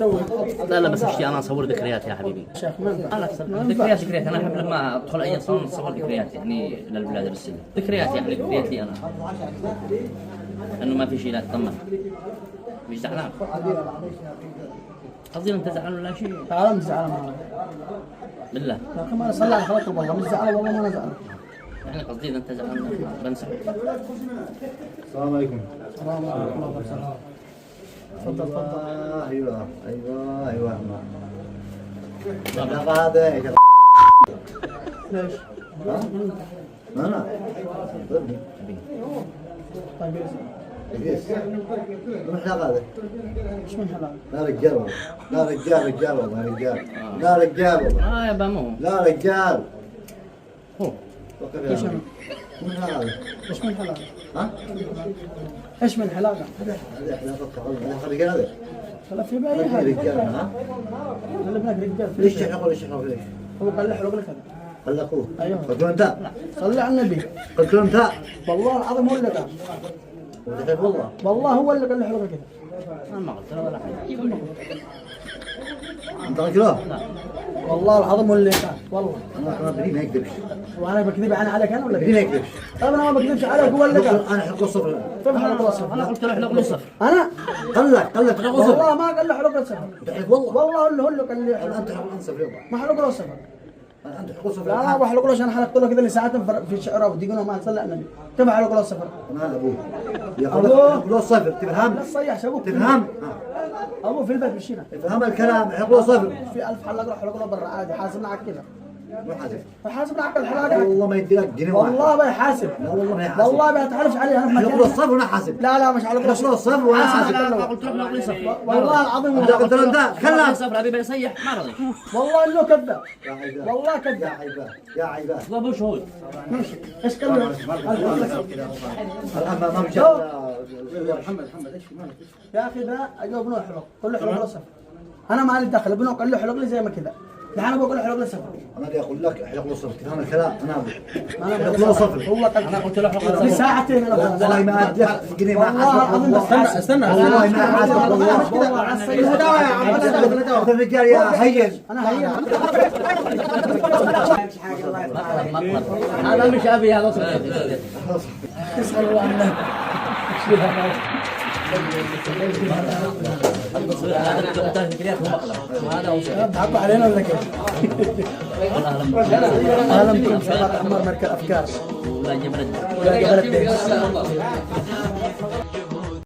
اسوي؟ لا لا بس اشتي انا اصور ذكريات يا حبيبي. شيخ ما ينفع. انا ذكريات انا احب لما ادخل اي صالون اصور ذكريات يعني للبلاد الرسميه، ذكريات يعني ذكريات لي انا. انه ما في شيء لا تطمن. مش زعلان. قصدي انت زعلان ولا شيء؟ تعال مش زعلان معك. بالله. لكن ما صلى على خلق والله مش زعلان والله ما انا زعلان. يعني قصدي انت زعلان بنسى. السلام عليكم. السلام عليكم ورحمة الله وبركاته. تفضل تفضل. ايوه لا هذا ليش؟ انا طيب من هذا ايش من حلال؟ لا رجال والله. لا رجال والله رجال. لا رجال والله. يا بامو. لا رجال. هو ايش من؟ من هذا؟ ايش من حلال؟ ها؟ ايش من حلال؟ هذا احنا هذا رجال هذا. هلا في باي حاجة. رجال ها؟ هلا ابنك رجال. ليش تحرقوا ليش تحرقوا ليش؟ هو قال لي حلق لك هذا. قال اخوه. ايوه. قلت له انت. صلي على النبي. قلت له انت. والله العظيم هو اللي قال. والله. والله هو اللي قال لي حلق كذا. انا ما قلت له ولا حاجه. انت قلت له؟ والله العظيم هو اللي قال والله. انا بدي ما يكذبش. وانا بكذب انا عليك انا ولا بدي ما يكذبش. طيب انا ما بكذبش عليك هو اللي قال. انا حلق الصفر. كيف حلق الصفر؟ انا قلت له احلق لي صفر. انا قال لك حلق الصفر. والله ما قال لي حلق الصفر. والله. والله هو اللي قال لي حلق. انت حلق الصفر يلا. ما حلق له الصفر. انت حلق الصفر. لا بحلق له عشان حلقت له كذا لساعات في شعره ودقيقه ما صلى على النبي. كيف حلق له الصفر؟ انا ابوه. يا أبوه. حلق له الصفر تفهم؟ لا صيح ابوك. تفهم؟ ابوه في البيت بالشينا. تفهم الكلام حلق له الصفر. في 1000 حلق له حلق له برا عادي حاسبنا على كذا. مو حاسب. حاسبنا على الحلاقه. والله ما يدي لك جنيه واحد. والله ما يحاسب. لا والله ما يحاسب. والله ما تعرفش عليه انا في حلق له مكان. الصفر وانا حاسب. لا مش حلق له حلق له الصفر وانا حاسب. انا قلت له احلق لي صفر. والله العظيم انت قلت له انت خلاص. صفر ابي بيصيح ما رضي. والله انه كذاب. يا عباد. والله يا كذاب. عباد. يا عباد. ابو شهود. ماشي ايش قال له؟ الان ما مشى. محمد ايش مالك؟ يا اخي ذا اجاوب ابنه حلق قول له حلق له صفر. انا ما لي دخل ابنه قال له حلق لي زي ما كذا. الحين بقول له حلق له صفر. انا بدي اقول لك حلق له صفر تفهم الكلام انا ابوه. انا حلق له صفر. هو قال انا قلت له احلق لي صفر. بساعتين انا والله ما ادي لك جنيه ما والله العظيم حاسب. استنى والله ما حاسب والله. الرجال يا هين. انا هي هذا مش ابي هذا صفر. اسال الله عنه. ضحكوا علينا ولا كيف؟ اهلا بكم شباب احمر مركز افكار. لا جبلت. ولا جبل الدين.